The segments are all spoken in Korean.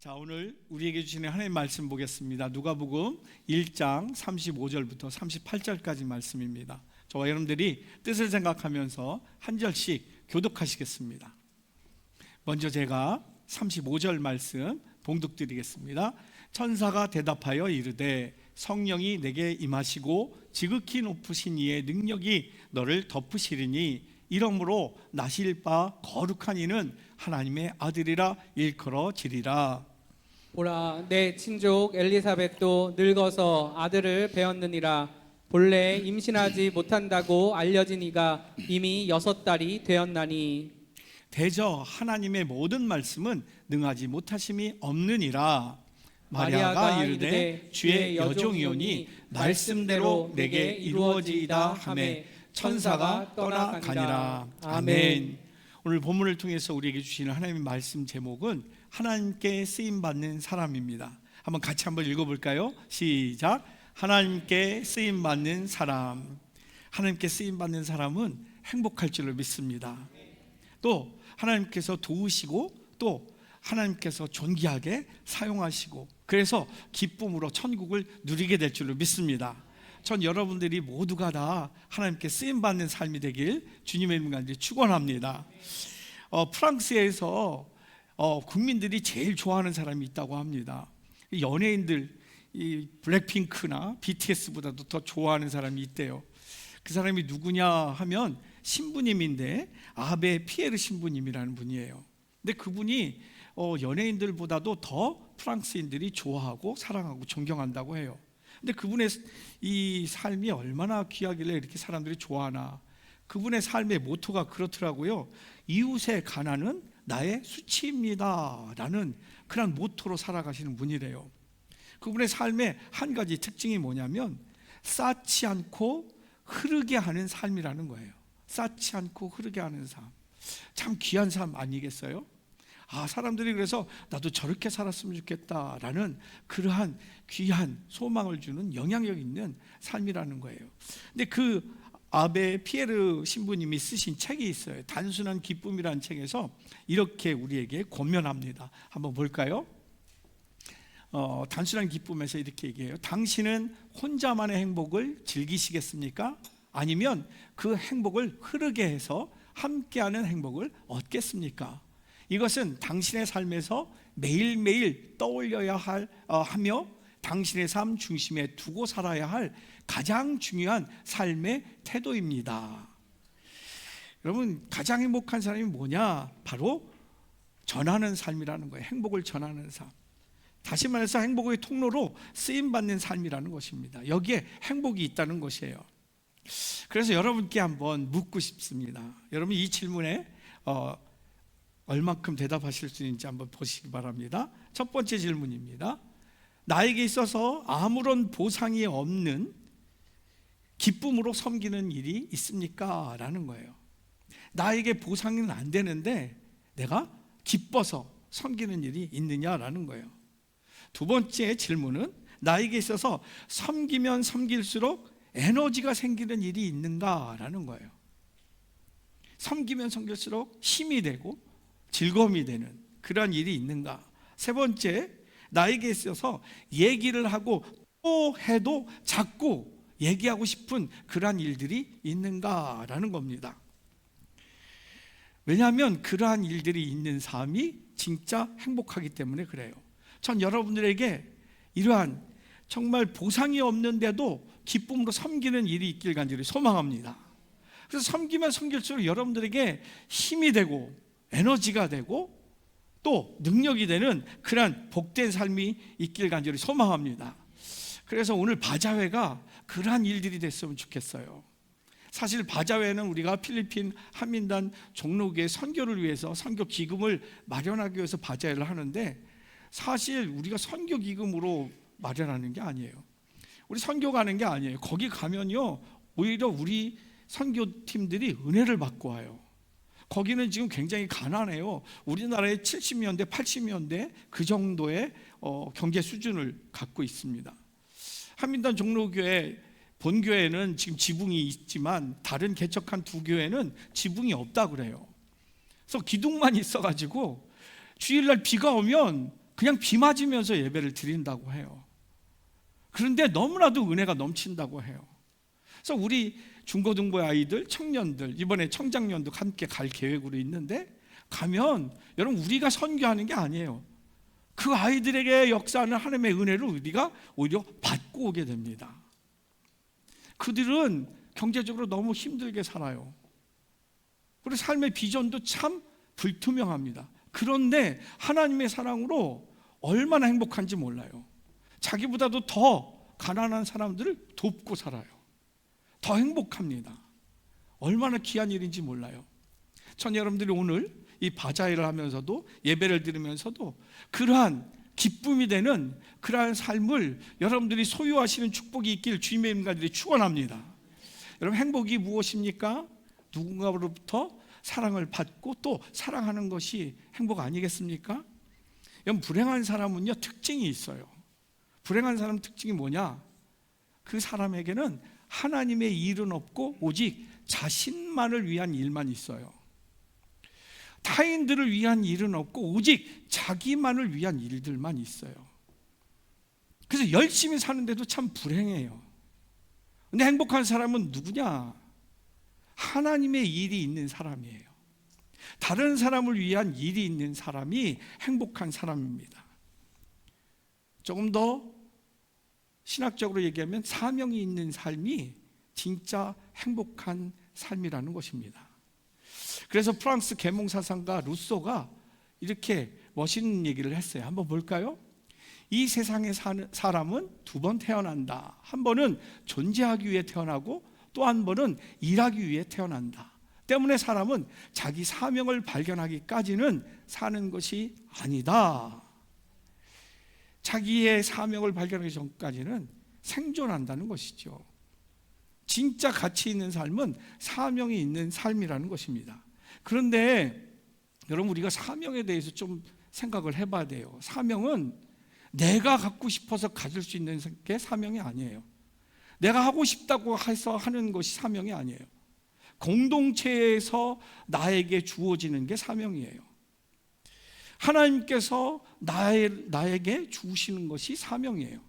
자, 오늘 우리에게 주시는 하나님의 말씀 보겠습니다. 누가복음 1장 35절부터 38절까지 말씀입니다. 저와 여러분들이 뜻을 생각하면서 한 절씩 교독하시겠습니다. 먼저 제가 35절 말씀 봉독드리겠습니다. 천사가 대답하여 이르되 성령이 내게 임하시고 지극히 높으신 이의 능력이 너를 덮으시리니 이러므로 나실 바 거룩한 이는 하나님의 아들이라 일컬어지리라. 보라, 내 친족 엘리사벳도 늙어서 아들을 배었느니라. 본래 임신하지 못한다고 알려진 이가 이미 6달이 되었나니. 대저 하나님의 모든 말씀은 능하지 못하심이 없느니라. 마리아가 이르되 주의 여종이오니 말씀대로 내게 이루어지이다 하매 천사가 떠나가니라. 아멘. 오늘 본문을 통해서 우리에게 주시는 하나님의 말씀 제목은 하나님께 쓰임받는 사람입니다. 한번 같이 한번 읽어볼까요? 시작. 하나님께 쓰임받는 사람. 하나님께 쓰임받는 사람은 행복할 줄로 믿습니다. 또 하나님께서 도우시고 또 하나님께서 존귀하게 사용하시고 그래서 기쁨으로 천국을 누리게 될 줄로 믿습니다. 전 여러분들이 모두가 다 하나님께 쓰임받는 삶이 되길 주님의 이름 간절히 축원합니다. 프랑스에서 국민들이 제일 좋아하는 사람이 있다고 합니다. 연예인들, 이 블랙핑크나 BTS보다도 더 좋아하는 사람이 있대요. 그 사람이 누구냐 하면 신부님인데 아베 피에르 신부님이라는 분이에요. 근데 그분이 연예인들보다도 더 프랑스인들이 좋아하고 사랑하고 존경한다고 해요. 근데 그분의 이 삶이 얼마나 귀하길래 이렇게 사람들이 좋아하나. 그분의 삶의 모토가 그렇더라고요. 이웃의 가난은 나의 수치입니다 라는 그런 모토로 살아가시는 분이래요. 그분의 삶의 한 가지 특징이 뭐냐면 쌓지 않고 흐르게 하는 삶이라는 거예요. 쌓지 않고 흐르게 하는 삶. 참 귀한 삶 아니겠어요? 사람들이 그래서 나도 저렇게 살았으면 좋겠다라는 그러한 귀한 소망을 주는 영향력 있는 삶이라는 거예요. 근데 그 아베 피에르 신부님이 쓰신 책이 있어요. 단순한 기쁨이라는 책에서 이렇게 우리에게 권면합니다. 한번 볼까요? 단순한 기쁨에서 이렇게 얘기해요. 당신은 혼자만의 행복을 즐기시겠습니까? 아니면 그 행복을 흐르게 해서 함께하는 행복을 얻겠습니까? 이것은 당신의 삶에서 매일매일 떠올려야 하며 당신의 삶 중심에 두고 살아야 할 가장 중요한 삶의 태도입니다. 여러분, 가장 행복한 사람이 뭐냐? 바로 전하는 삶이라는 거예요. 행복을 전하는 삶. 다시 말해서 행복의 통로로 쓰임받는 삶이라는 것입니다. 여기에 행복이 있다는 것이에요. 그래서 여러분께 한번 묻고 싶습니다. 여러분 이 질문에 얼만큼 대답하실 수 있는지 한번 보시기 바랍니다. 첫 번째 질문입니다. 나에게 있어서 아무런 보상이 없는 기쁨으로 섬기는 일이 있습니까? 라는 거예요. 나에게 보상은 안 되는데 내가 기뻐서 섬기는 일이 있느냐라는 거예요. 두 번째 질문은 나에게 있어서 섬기면 섬길수록 에너지가 생기는 일이 있는가라는 거예요. 섬기면 섬길수록 힘이 되고 즐거움이 되는 그런 일이 있는가. 세 번째, 나에게 있어서 얘기를 하고 또 해도 자꾸 얘기하고 싶은 그러한 일들이 있는가라는 겁니다. 왜냐하면 그러한 일들이 있는 삶이 진짜 행복하기 때문에 그래요. 전 여러분들에게 이러한 정말 보상이 없는데도 기쁨으로 섬기는 일이 있길 간절히 소망합니다. 그래서 섬기면 섬길수록 여러분들에게 힘이 되고 에너지가 되고 또 능력이 되는 그러한 복된 삶이 있길 간절히 소망합니다. 그래서 오늘 바자회가 그러한 일들이 됐으면 좋겠어요. 사실 바자회는 우리가 필리핀 한민단 종로교회 선교를 위해서 선교 기금을 마련하기 위해서 바자회를 하는데 사실 우리가 선교 기금으로 마련하는 게 아니에요. 우리 선교 가는 게 아니에요. 거기 가면요 오히려 우리 선교팀들이 은혜를 받고 와요. 거기는 지금 굉장히 가난해요. 우리나라의 70년대, 80년대 그 정도의 경제 수준을 갖고 있습니다. 한민단 종로교회 본교회는 지금 지붕이 있지만 다른 개척한 두 교회는 지붕이 없다 그래요. 그래서 기둥만 있어가지고 주일날 비가 오면 그냥 비 맞으면서 예배를 드린다고 해요. 그런데 너무나도 은혜가 넘친다고 해요. 그래서 우리 중고등부 아이들, 청년들 이번에 청장년도 함께 갈 계획으로 있는데 가면 여러분 우리가 선교하는 게 아니에요. 그 아이들에게 역사하는 하나님의 은혜를 우리가 오히려 받고 오게 됩니다. 그들은 경제적으로 너무 힘들게 살아요. 그리고 삶의 비전도 참 불투명합니다. 그런데 하나님의 사랑으로 얼마나 행복한지 몰라요. 자기보다도 더 가난한 사람들을 돕고 살아요. 더 행복합니다. 얼마나 귀한 일인지 몰라요. 전 여러분들이 오늘 이 바자회를 하면서도 예배를 드리면서도 그러한 기쁨이 되는 그러한 삶을 여러분들이 소유하시는 축복이 있길 주님의 인간들이 축원합니다. 여러분 행복이 무엇입니까? 누군가로부터 사랑을 받고 또 사랑하는 것이 행복 아니겠습니까? 여러분 불행한 사람은요 특징이 있어요. 불행한 사람 특징이 뭐냐? 그 사람에게는 하나님의 일은 없고 오직 자신만을 위한 일만 있어요. 타인들을 위한 일은 없고 오직 자기만을 위한 일들만 있어요. 그래서 열심히 사는데도 참 불행해요. 근데 행복한 사람은 누구냐? 하나님의 일이 있는 사람이에요. 다른 사람을 위한 일이 있는 사람이 행복한 사람입니다. 조금 더 신학적으로 얘기하면 사명이 있는 삶이 진짜 행복한 삶이라는 것입니다. 그래서 프랑스 계몽사상가 루소가 이렇게 멋있는 얘기를 했어요. 한번 볼까요? 이 세상에 사는 사람은 두 번 태어난다. 한 번은 존재하기 위해 태어나고 또 한 번은 일하기 위해 태어난다. 때문에 사람은 자기 사명을 발견하기까지는 사는 것이 아니다. 자기의 사명을 발견하기 전까지는 생존한다는 것이죠. 진짜 가치 있는 삶은 사명이 있는 삶이라는 것입니다. 그런데 여러분 우리가 사명에 대해서 좀 생각을 해봐야 돼요. 사명은 내가 갖고 싶어서 가질 수 있는 게 사명이 아니에요. 내가 하고 싶다고 해서 하는 것이 사명이 아니에요. 공동체에서 나에게 주어지는 게 사명이에요. 하나님께서 나에게 주시는 것이 사명이에요.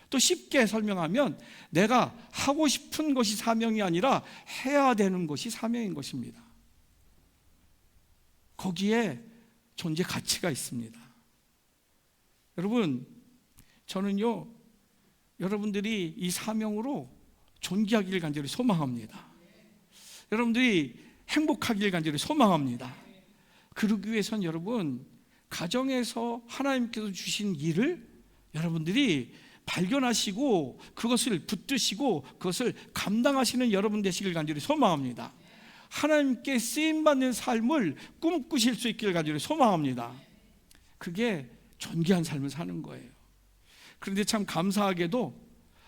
또 쉽게 설명하면 내가 하고 싶은 것이 사명이 아니라 해야 되는 것이 사명인 것입니다. 거기에 존재 가치가 있습니다. 여러분, 저는요, 여러분들이 이 사명으로 존귀하기를 간절히 소망합니다. 여러분들이 행복하기를 간절히 소망합니다. 그러기 위해선 여러분, 가정에서 하나님께서 주신 일을 여러분들이 발견하시고 그것을 붙드시고 그것을 감당하시는 여러분 되시길 간절히 소망합니다. 하나님께 쓰임받는 삶을 꿈꾸실 수 있기를 간절히 소망합니다. 그게 존귀한 삶을 사는 거예요. 그런데 참 감사하게도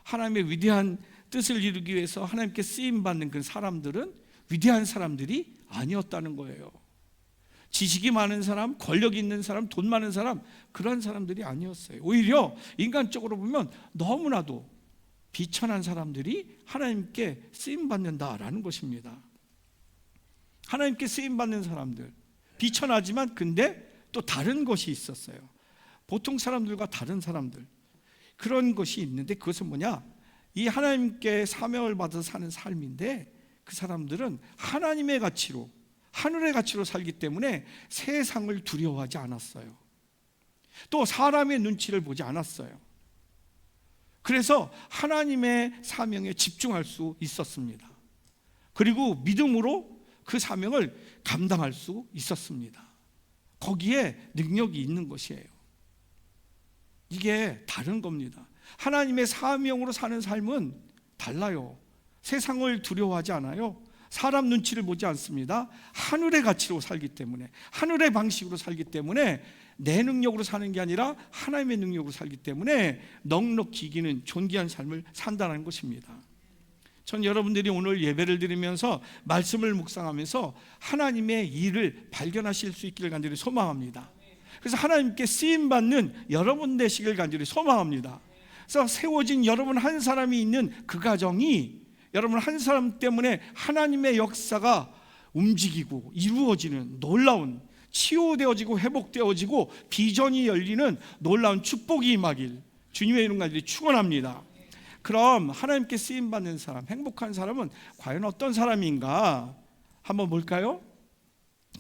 하나님의 위대한 뜻을 이루기 위해서 하나님께 쓰임받는 그 사람들은 위대한 사람들이 아니었다는 거예요. 지식이 많은 사람, 권력 있는 사람, 돈 많은 사람, 그런 사람들이 아니었어요. 오히려 인간적으로 보면 너무나도 비천한 사람들이 하나님께 쓰임받는다라는 것입니다. 하나님께 쓰임받는 사람들, 비천하지만 근데 또 다른 것이 있었어요. 보통 사람들과 다른 사람들, 그런 것이 있는데 그것은 뭐냐? 이 하나님께 사명을 받아서 사는 삶인데 그 사람들은 하나님의 가치로, 하늘의 가치로 살기 때문에 세상을 두려워하지 않았어요. 또 사람의 눈치를 보지 않았어요. 그래서 하나님의 사명에 집중할 수 있었습니다. 그리고 믿음으로 그 사명을 감당할 수 있었습니다. 거기에 능력이 있는 것이에요. 이게 다른 겁니다. 하나님의 사명으로 사는 삶은 달라요. 세상을 두려워하지 않아요. 사람 눈치를 보지 않습니다. 하늘의 가치로 살기 때문에, 하늘의 방식으로 살기 때문에 내 능력으로 사는 게 아니라 하나님의 능력으로 살기 때문에 넉넉히 이기는 존귀한 삶을 산다는 것입니다. 전 여러분들이 오늘 예배를 드리면서 말씀을 묵상하면서 하나님의 일을 발견하실 수 있기를 간절히 소망합니다. 그래서 하나님께 쓰임받는 여러분 되시길 간절히 소망합니다. 그래서 세워진 여러분 한 사람이 있는 그 가정이 여러분 한 사람 때문에 하나님의 역사가 움직이고 이루어지는 놀라운 치유되어지고 회복되어지고 비전이 열리는 놀라운 축복이 임하길 주님의 이름 간절히 축원합니다. 그럼 하나님께 쓰임받는 사람, 행복한 사람은 과연 어떤 사람인가? 한번 볼까요?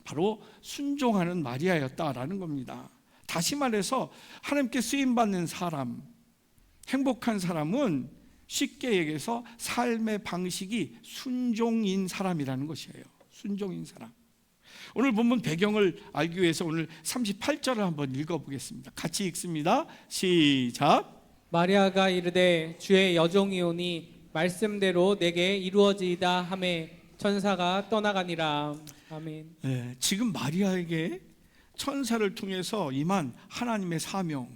바로 순종하는 마리아였다라는 겁니다. 다시 말해서 하나님께 쓰임받는 사람, 행복한 사람은 쉽게 얘기해서 삶의 방식이 순종인 사람이라는 것이에요. 순종인 사람. 오늘 본문 배경을 알기 위해서 오늘 38절을 한번 읽어보겠습니다. 같이 읽습니다. 시작. 마리아가 이르되 주의 여종이오니 말씀대로 내게 이루어지이다 하매 천사가 떠나가니라. 아멘. 네, 지금 마리아에게 천사를 통해서 임한 하나님의 사명,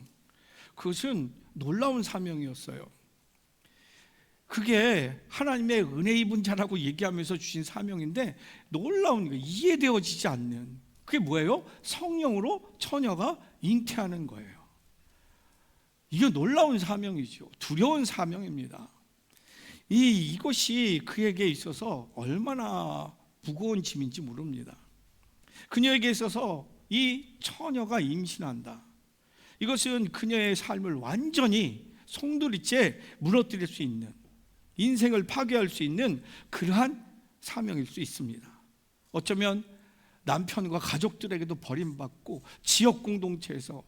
그것은 놀라운 사명이었어요. 그게 하나님의 은혜 입은 자라고 얘기하면서 주신 사명인데 놀라운 거, 이해되어지지 않는, 그게 뭐예요? 성령으로 처녀가 잉태하는 거예요. 이게 놀라운 사명이죠. 두려운 사명입니다. 이것이 그에게 있어서 얼마나 무거운 짐인지 모릅니다. 그녀에게 있어서 이 처녀가 임신한다, 이것은 그녀의 삶을 완전히 송두리째 무너뜨릴 수 있는, 인생을 파괴할 수 있는 그러한 사명일 수 있습니다. 어쩌면 남편과 가족들에게도 버림받고 지역 공동체에서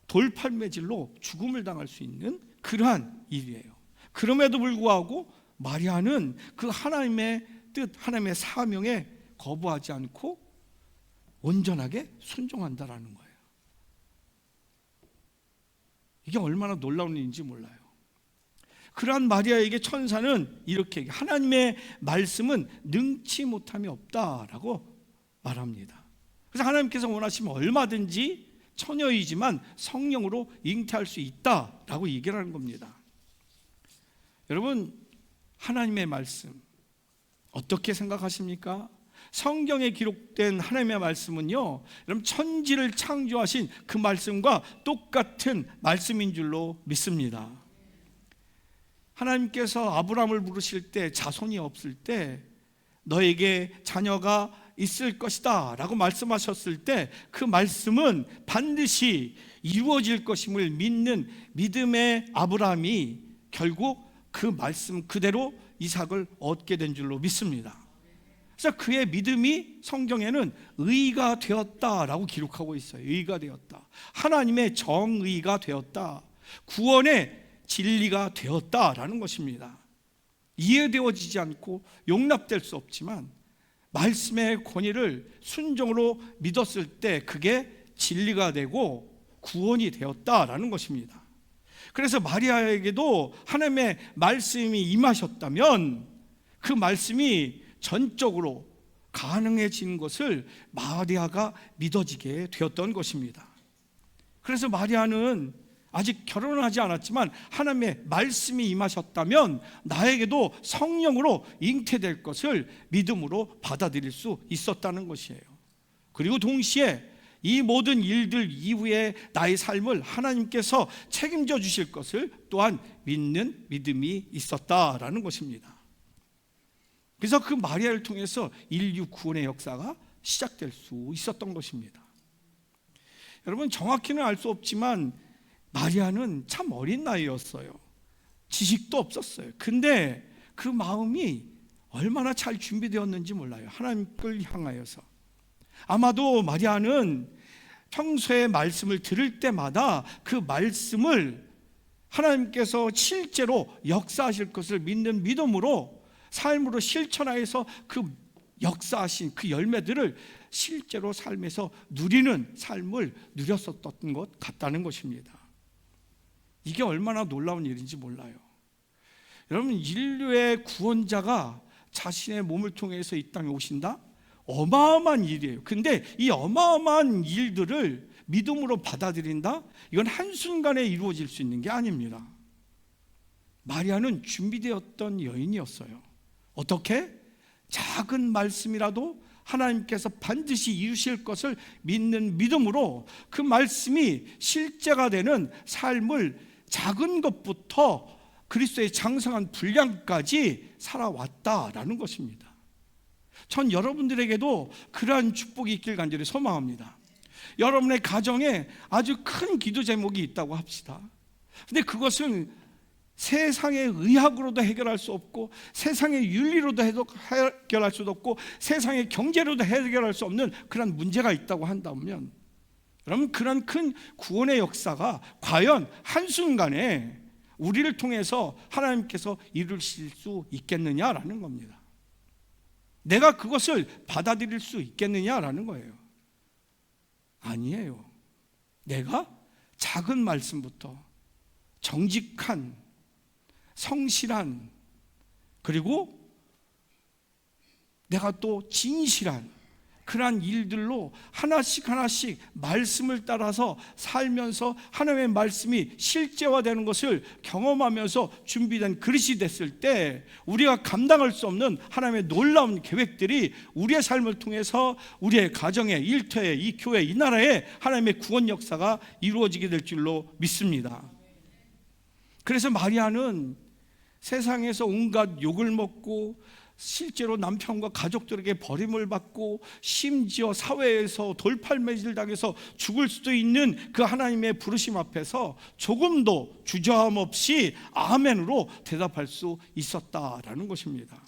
돌팔매질로 죽음을 당할 수 있는 그러한 일이에요. 그럼에도 불구하고 마리아는 그 하나님의 뜻, 하나님의 사명에 거부하지 않고 온전하게 순종한다라는 거예요. 이게 얼마나 놀라운 일인지 몰라요. 그러한 마리아에게 천사는 이렇게, 하나님의 말씀은 능치 못함이 없다라고 말합니다. 그래서 하나님께서 원하시면 얼마든지 처녀이지만 성령으로 잉태할 수 있다라고 얘기를 하는 겁니다. 여러분, 하나님의 말씀 어떻게 생각하십니까? 성경에 기록된 하나님의 말씀은요, 여러분, 천지를 창조하신 그 말씀과 똑같은 말씀인 줄로 믿습니다. 하나님께서 아브라함을 부르실 때, 자손이 없을 때 너에게 자녀가 있을 것이다 라고 말씀하셨을 때 그 말씀은 반드시 이루어질 것임을 믿는 믿음의 아브라함이 결국 그 말씀 그대로 이삭을 얻게 된 줄로 믿습니다. 그래서 그의 믿음이 성경에는 의가 되었다라고 기록하고 있어요. 의가 되었다, 하나님의 정의가 되었다, 구원의 진리가 되었다라는 것입니다. 이해되어지지 않고 용납될 수 없지만 말씀의 권위를 순종으로 믿었을 때 그게 진리가 되고 구원이 되었다라는 것입니다. 그래서 마리아에게도 하나님의 말씀이 임하셨다면 그 말씀이 전적으로 가능해진 것을 마리아가 믿어지게 되었던 것입니다. 그래서 마리아는 아직 결혼하지 않았지만 하나님의 말씀이 임하셨다면 나에게도 성령으로 잉태될 것을 믿음으로 받아들일 수 있었다는 것이에요. 그리고 동시에 이 모든 일들 이후에 나의 삶을 하나님께서 책임져 주실 것을 또한 믿는 믿음이 있었다라는 것입니다. 그래서 그 마리아를 통해서 인류 구원의 역사가 시작될 수 있었던 것입니다. 여러분, 정확히는 알 수 없지만 마리아는 참 어린 나이였어요. 지식도 없었어요. 근데 그 마음이 얼마나 잘 준비되었는지 몰라요. 하나님을 향하여서. 아마도 마리아는 평소에 말씀을 들을 때마다 그 말씀을 하나님께서 실제로 역사하실 것을 믿는 믿음으로 삶으로 실천하여서 그 역사하신 그 열매들을 실제로 삶에서 누리는 삶을 누렸었던 것 같다는 것입니다. 이게 얼마나 놀라운 일인지 몰라요. 여러분, 인류의 구원자가 자신의 몸을 통해서 이 땅에 오신다? 어마어마한 일이에요. 근데 이 어마어마한 일들을 믿음으로 받아들인다? 이건 한순간에 이루어질 수 있는 게 아닙니다. 마리아는 준비되었던 여인이었어요. 어떻게? 작은 말씀이라도 하나님께서 반드시 이루실 것을 믿는 믿음으로 그 말씀이 실제가 되는 삶을 작은 것부터 그리스도의 장성한 분량까지 살아왔다라는 것입니다. 전 여러분들에게도 그러한 축복이 있길 간절히 소망합니다. 여러분의 가정에 아주 큰 기도 제목이 있다고 합시다. 근데 그것은 세상의 의학으로도 해결할 수 없고, 세상의 윤리로도 해결할 수도 없고, 세상의 경제로도 해결할 수 없는 그런 문제가 있다고 한다면, 그럼 그런 큰 구원의 역사가 과연 한순간에 우리를 통해서 하나님께서 이루실 수 있겠느냐라는 겁니다. 내가 그것을 받아들일 수 있겠느냐라는 거예요. 아니에요. 내가 작은 말씀부터 정직한, 성실한, 그리고 내가 또 진실한 그러한 일들로 하나씩 하나씩 말씀을 따라서 살면서 하나님의 말씀이 실제화되는 것을 경험하면서 준비된 그릇이 됐을 때, 우리가 감당할 수 없는 하나님의 놀라운 계획들이 우리의 삶을 통해서 우리의 가정에, 일터에, 이 교회, 이 나라에 하나님의 구원 역사가 이루어지게 될 줄로 믿습니다. 그래서 마리아는 세상에서 온갖 욕을 먹고, 실제로 남편과 가족들에게 버림을 받고, 심지어 사회에서 돌팔매질 당해서 죽을 수도 있는 그 하나님의 부르심 앞에서 조금도 주저함 없이 아멘으로 대답할 수 있었다라는 것입니다.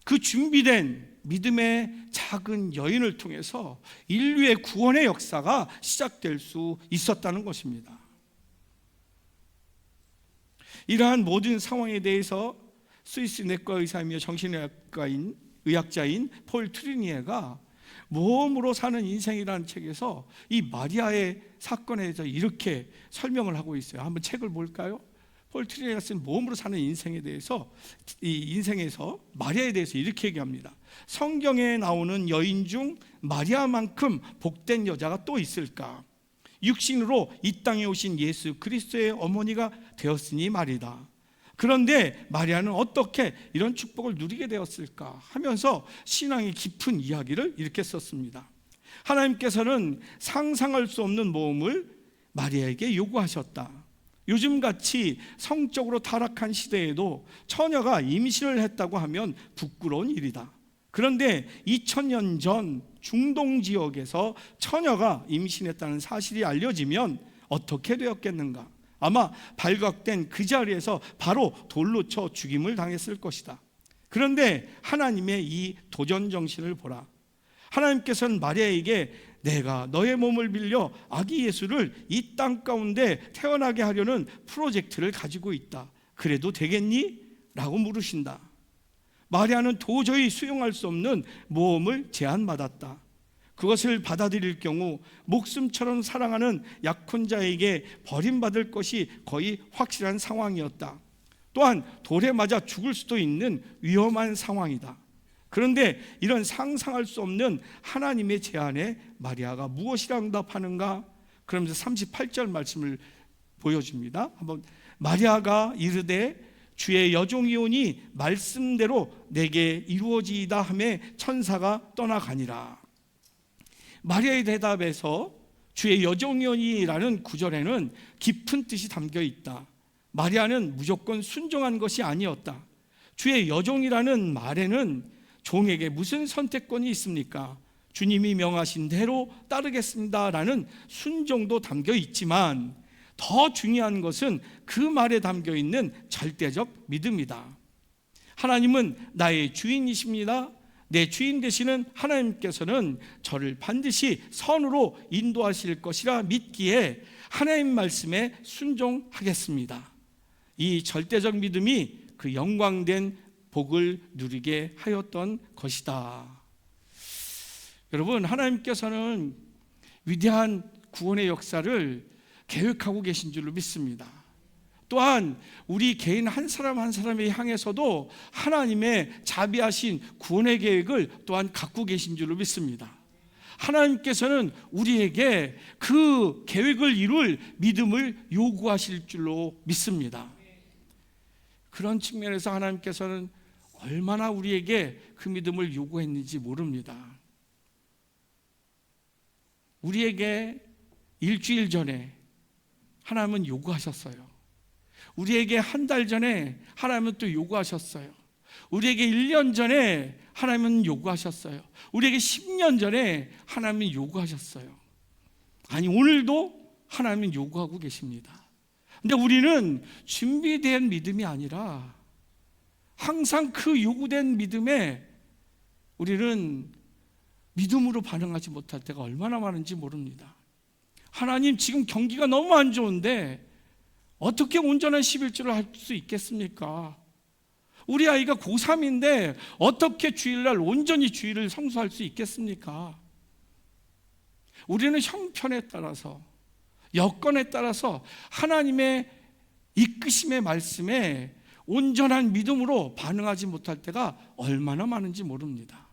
그 준비된 믿음의 작은 여인을 통해서 인류의 구원의 역사가 시작될 수 있었다는 것입니다. 이러한 모든 상황에 대해서 스위스 내과 의사이며 의학자인 폴 트리니에가 모험으로 사는 인생이라는 책에서 이 마리아의 사건에 대해서 이렇게 설명을 하고 있어요. 한번 책을 볼까요? 폴 트리니에가 쓴 모험으로 사는 인생에 대해서, 이 인생에서 마리아에 대해서 이렇게 얘기합니다. 성경에 나오는 여인 중 마리아만큼 복된 여자가 또 있을까? 육신으로 이 땅에 오신 예수 그리스도의 어머니가 되었으니 말이다. 그런데 마리아는 어떻게 이런 축복을 누리게 되었을까 하면서 신앙의 깊은 이야기를 이렇게 썼습니다. 하나님께서는 상상할 수 없는 모험을 마리아에게 요구하셨다. 요즘같이 성적으로 타락한 시대에도 처녀가 임신을 했다고 하면 부끄러운 일이다. 그런데 2000년 전 중동 지역에서 처녀가 임신했다는 사실이 알려지면 어떻게 되었겠는가? 아마 발각된 그 자리에서 바로 돌로 쳐 죽임을 당했을 것이다. 그런데 하나님의 이 도전 정신을 보라. 하나님께서는 마리아에게 내가 너의 몸을 빌려 아기 예수를 이 땅 가운데 태어나게 하려는 프로젝트를 가지고 있다. 그래도 되겠니? 라고 물으신다. 마리아는 도저히 수용할 수 없는 모험을 제안받았다. 그것을 받아들일 경우 목숨처럼 사랑하는 약혼자에게 버림받을 것이 거의 확실한 상황이었다. 또한 돌에 맞아 죽을 수도 있는 위험한 상황이다. 그런데 이런 상상할 수 없는 하나님의 제안에 마리아가 무엇이라 응답하는가? 그러면서 38절 말씀을 보여줍니다. 한번 마리아가 이르되 주의 여종이오니 말씀대로 내게 이루어지이다 하매 천사가 떠나가니라. 마리아의 대답에서 주의 여종이오니라는 구절에는 깊은 뜻이 담겨 있다. 마리아는 무조건 순종한 것이 아니었다. 주의 여종이라는 말에는 종에게 무슨 선택권이 있습니까? 주님이 명하신 대로 따르겠습니다라는 순종도 담겨 있지만 더 중요한 것은 그 말에 담겨 있는 절대적 믿음이다. 하나님은 나의 주인이십니다. 내 주인 되시는 하나님께서는 저를 반드시 선으로 인도하실 것이라 믿기에 하나님 말씀에 순종하겠습니다. 이 절대적 믿음이 그 영광된 복을 누리게 하였던 것이다. 여러분, 하나님께서는 위대한 구원의 역사를 계획하고 계신 줄로 믿습니다. 또한 우리 개인 한 사람 한 사람을 향해서도 하나님의 자비하신 구원의 계획을 또한 갖고 계신 줄로 믿습니다. 하나님께서는 우리에게 그 계획을 이룰 믿음을 요구하실 줄로 믿습니다. 그런 측면에서 하나님께서는 얼마나 우리에게 그 믿음을 요구했는지 모릅니다. 우리에게 일주일 전에 하나님은 요구하셨어요. 우리에게 한 달 전에 하나님은 또 요구하셨어요. 우리에게 1년 전에 하나님은 요구하셨어요. 우리에게 10년 전에 하나님은 요구하셨어요. 아니, 오늘도 하나님은 요구하고 계십니다. 근데 우리는 준비된 믿음이 아니라 항상 그 요구된 믿음에 우리는 믿음으로 반응하지 못할 때가 얼마나 많은지 모릅니다. 하나님, 지금 경기가 너무 안 좋은데 어떻게 온전한 11조를 할 수 있겠습니까? 우리 아이가 고3인데 어떻게 주일날 온전히 주일을 성수할 수 있겠습니까? 우리는 형편에 따라서, 여건에 따라서 하나님의 이끄심의 말씀에 온전한 믿음으로 반응하지 못할 때가 얼마나 많은지 모릅니다.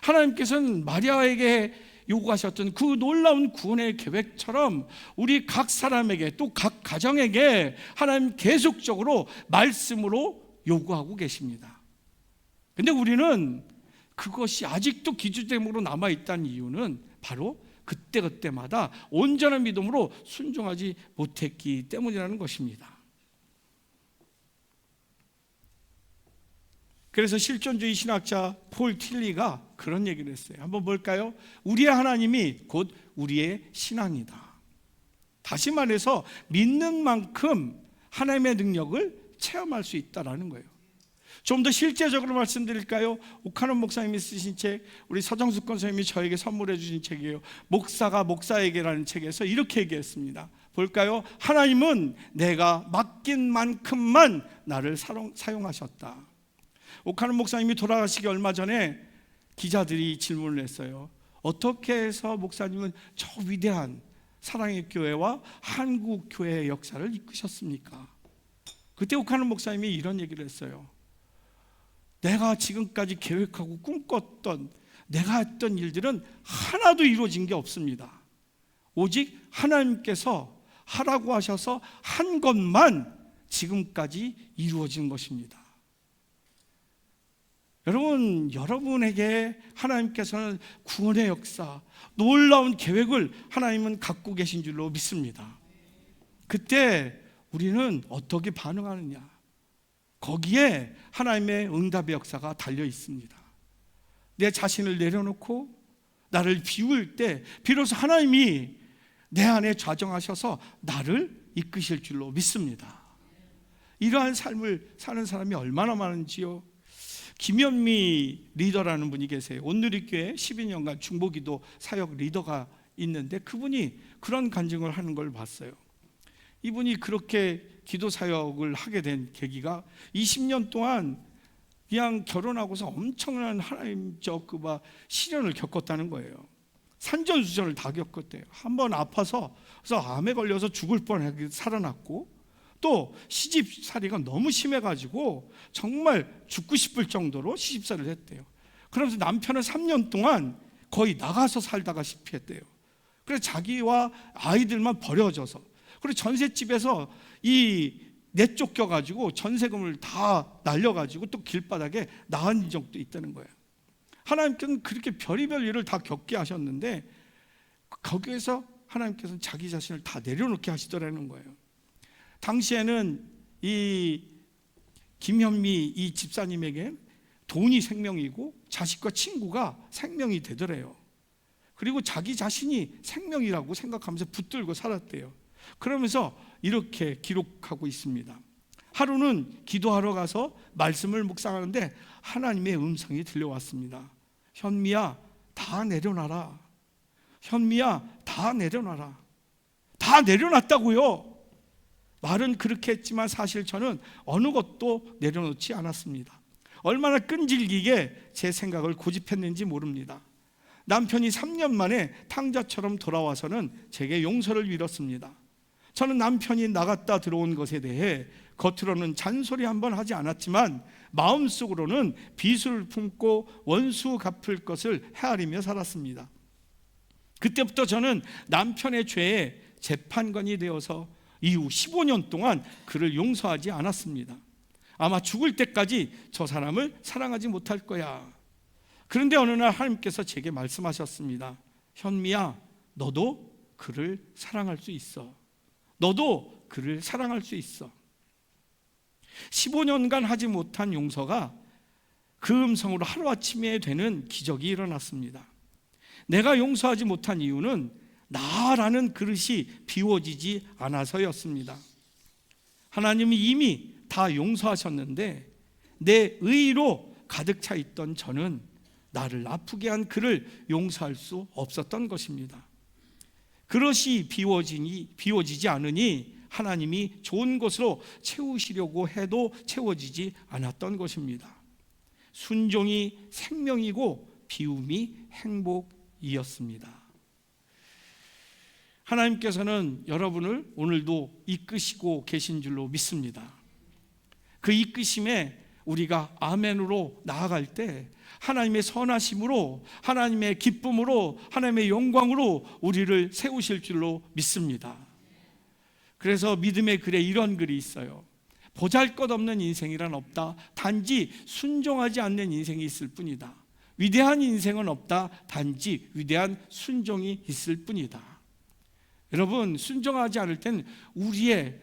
하나님께서는 마리아에게 요구하셨던 그 놀라운 구원의 계획처럼 우리 각 사람에게, 또 각 가정에게 하나님 계속적으로 말씀으로 요구하고 계십니다. 근데 우리는 그것이 아직도 기주됨으로 남아있다는 이유는 바로 그때그때마다 온전한 믿음으로 순종하지 못했기 때문이라는 것입니다. 그래서 실존주의 신학자 폴 틸리가 그런 얘기를 했어요. 한번 볼까요? 우리의 하나님이 곧 우리의 신앙이다. 다시 말해서 믿는 만큼 하나님의 능력을 체험할 수 있다는 거예요. 좀 더 실제적으로 말씀드릴까요? 오카논 목사님이 쓰신 책, 우리 서정숙 권사님이 저에게 선물해 주신 책이에요. 목사가 목사에게라는 책에서 이렇게 얘기했습니다. 볼까요? 하나님은 내가 맡긴 만큼만 나를 사용하셨다. 오카논 목사님이 돌아가시기 얼마 전에 기자들이 질문을 했어요. 어떻게 해서 목사님은 저 위대한 사랑의 교회와 한국 교회의 역사를 이끄셨습니까? 그때 오카논 목사님이 이런 얘기를 했어요. 내가 지금까지 계획하고 꿈꿨던, 내가 했던 일들은 하나도 이루어진 게 없습니다. 오직 하나님께서 하라고 하셔서 한 것만 지금까지 이루어진 것입니다. 여러분, 여러분에게 하나님께서는 구원의 역사, 놀라운 계획을 하나님은 갖고 계신 줄로 믿습니다. 그때 우리는 어떻게 반응하느냐, 거기에 하나님의 응답의 역사가 달려 있습니다. 내 자신을 내려놓고 나를 비울 때 비로소 하나님이 내 안에 좌정하셔서 나를 이끄실 줄로 믿습니다. 이러한 삶을 사는 사람이 얼마나 많은지요. 김현미 리더라는 분이 계세요. 온누리교회 12년간 중보기도 사역 리더가 있는데 그분이 그런 간증을 하는 걸 봤어요. 이분이 그렇게 기도 사역을 하게 된 계기가 20년 동안 그냥 결혼하고서 엄청난 하나님적 시련을 겪었다는 거예요. 산전수전을 다 겪었대요. 한번 아파서 그래서 암에 걸려서 죽을 뻔하게 살아났고, 또 시집살이가 너무 심해가지고 정말 죽고 싶을 정도로 시집살이를 했대요. 그러면서 남편은 3년 동안 거의 나가서 살다가시피 했대요. 그래서 자기와 아이들만 버려져서, 그리고 전셋집에서 내쫓겨가지고 전세금을 다 날려가지고 또 길바닥에 나앉은 적도 있다는 거예요. 하나님께서는 그렇게 별의별 일을 다 겪게 하셨는데 거기에서 하나님께서는 자기 자신을 다 내려놓게 하시더라는 거예요. 당시에는 이 김현미 이 집사님에게 돈이 생명이고 자식과 친구가 생명이 되더래요. 그리고 자기 자신이 생명이라고 생각하면서 붙들고 살았대요. 그러면서 이렇게 기록하고 있습니다. 하루는 기도하러 가서 말씀을 묵상하는데 하나님의 음성이 들려왔습니다. 현미야, 다 내려놔라. 현미야, 다 내려놔라. 다 내려놨다고요. 말은 그렇게 했지만 사실 저는 어느 것도 내려놓지 않았습니다. 얼마나 끈질기게 제 생각을 고집했는지 모릅니다. 남편이 3년 만에 탕자처럼 돌아와서는 제게 용서를 빌었습니다. 저는 남편이 나갔다 들어온 것에 대해 겉으로는 잔소리 한번 하지 않았지만 마음속으로는 비수를 품고 원수 갚을 것을 헤아리며 살았습니다. 그때부터 저는 남편의 죄에 재판관이 되어서 이후 15년 동안 그를 용서하지 않았습니다. 아마 죽을 때까지 저 사람을 사랑하지 못할 거야. 그런데 어느 날 하나님께서 제게 말씀하셨습니다. 현미야, 너도 그를 사랑할 수 있어. 너도 그를 사랑할 수 있어. 15년간 하지 못한 용서가 그 음성으로 하루아침에 되는 기적이 일어났습니다. 내가 용서하지 못한 이유는 나라는 그릇이 비워지지 않아서였습니다. 하나님이 이미 다 용서하셨는데 내 의로 가득 차 있던 저는 나를 아프게 한 그를 용서할 수 없었던 것입니다. 그릇이 비워지지 않으니 하나님이 좋은 것으로 채우시려고 해도 채워지지 않았던 것입니다. 순종이 생명이고 비움이 행복이었습니다. 하나님께서는 여러분을 오늘도 이끄시고 계신 줄로 믿습니다. 그 이끄심에 우리가 아멘으로 나아갈 때 하나님의 선하심으로, 하나님의 기쁨으로, 하나님의 영광으로 우리를 세우실 줄로 믿습니다. 그래서 믿음의 글에 이런 글이 있어요. 보잘것없는 인생이란 없다. 단지 순종하지 않는 인생이 있을 뿐이다. 위대한 인생은 없다. 단지 위대한 순종이 있을 뿐이다. 여러분, 순종하지 않을 땐 우리의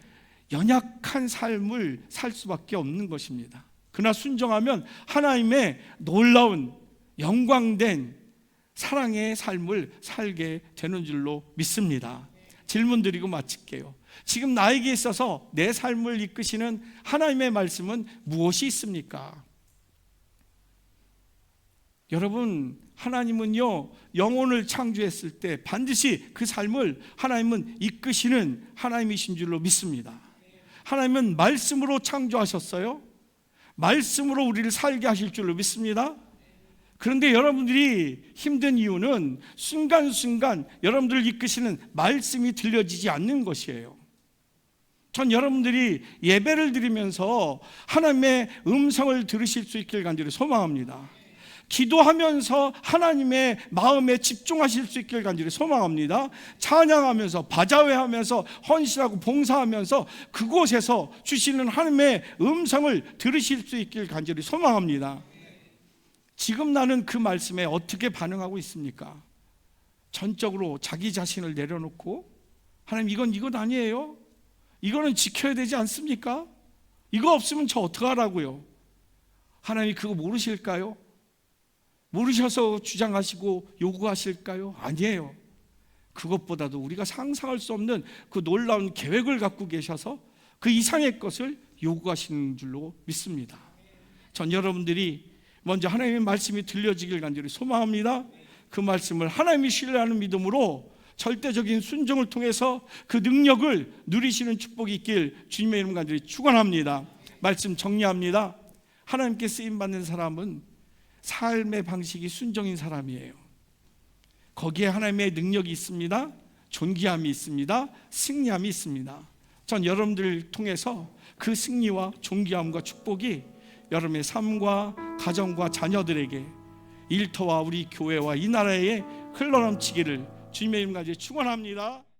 연약한 삶을 살 수밖에 없는 것입니다. 그러나 순종하면 하나님의 놀라운 영광된 사랑의 삶을 살게 되는 줄로 믿습니다. 질문 드리고 마칠게요. 지금 나에게 있어서 내 삶을 이끄시는 하나님의 말씀은 무엇이 있습니까? 여러분, 하나님은요, 영혼을 창조했을 때 반드시 그 삶을 하나님은 이끄시는 하나님이신 줄로 믿습니다. 하나님은 말씀으로 창조하셨어요. 말씀으로 우리를 살게 하실 줄로 믿습니다. 그런데 여러분들이 힘든 이유는 순간순간 여러분들을 이끄시는 말씀이 들려지지 않는 것이에요. 전 여러분들이 예배를 드리면서 하나님의 음성을 들으실 수 있길 간절히 소망합니다. 기도하면서 하나님의 마음에 집중하실 수 있길 간절히 소망합니다. 찬양하면서, 바자회하면서, 헌신하고 봉사하면서 그곳에서 주시는 하나님의 음성을 들으실 수 있길 간절히 소망합니다. 지금 나는 그 말씀에 어떻게 반응하고 있습니까? 전적으로 자기 자신을 내려놓고 하나님, 이건 아니에요. 이거는 지켜야 되지 않습니까? 이거 없으면 저 어떡하라고요? 하나님이 그거 모르실까요? 모르셔서 주장하시고 요구하실까요? 아니에요. 그것보다도 우리가 상상할 수 없는 그 놀라운 계획을 갖고 계셔서 그 이상의 것을 요구하시는 줄로 믿습니다. 전 여러분들이 먼저 하나님의 말씀이 들려지길 간절히 소망합니다. 그 말씀을 하나님이 신뢰하는 믿음으로 절대적인 순종을 통해서 그 능력을 누리시는 축복이 있길 주님의 이름 간절히 축원합니다. 말씀 정리합니다. 하나님께 쓰임받는 사람은 삶의 방식이 순종인 사람이에요. 거기에 하나님의 능력이 있습니다. 존귀함이 있습니다. 승리함이 있습니다. 전 여러분들을 통해서 그 승리와 존귀함과 축복이 여러분의 삶과 가정과 자녀들에게, 일터와 우리 교회와 이 나라에 흘러넘치기를 주님의 이름 가지고 축원합니다.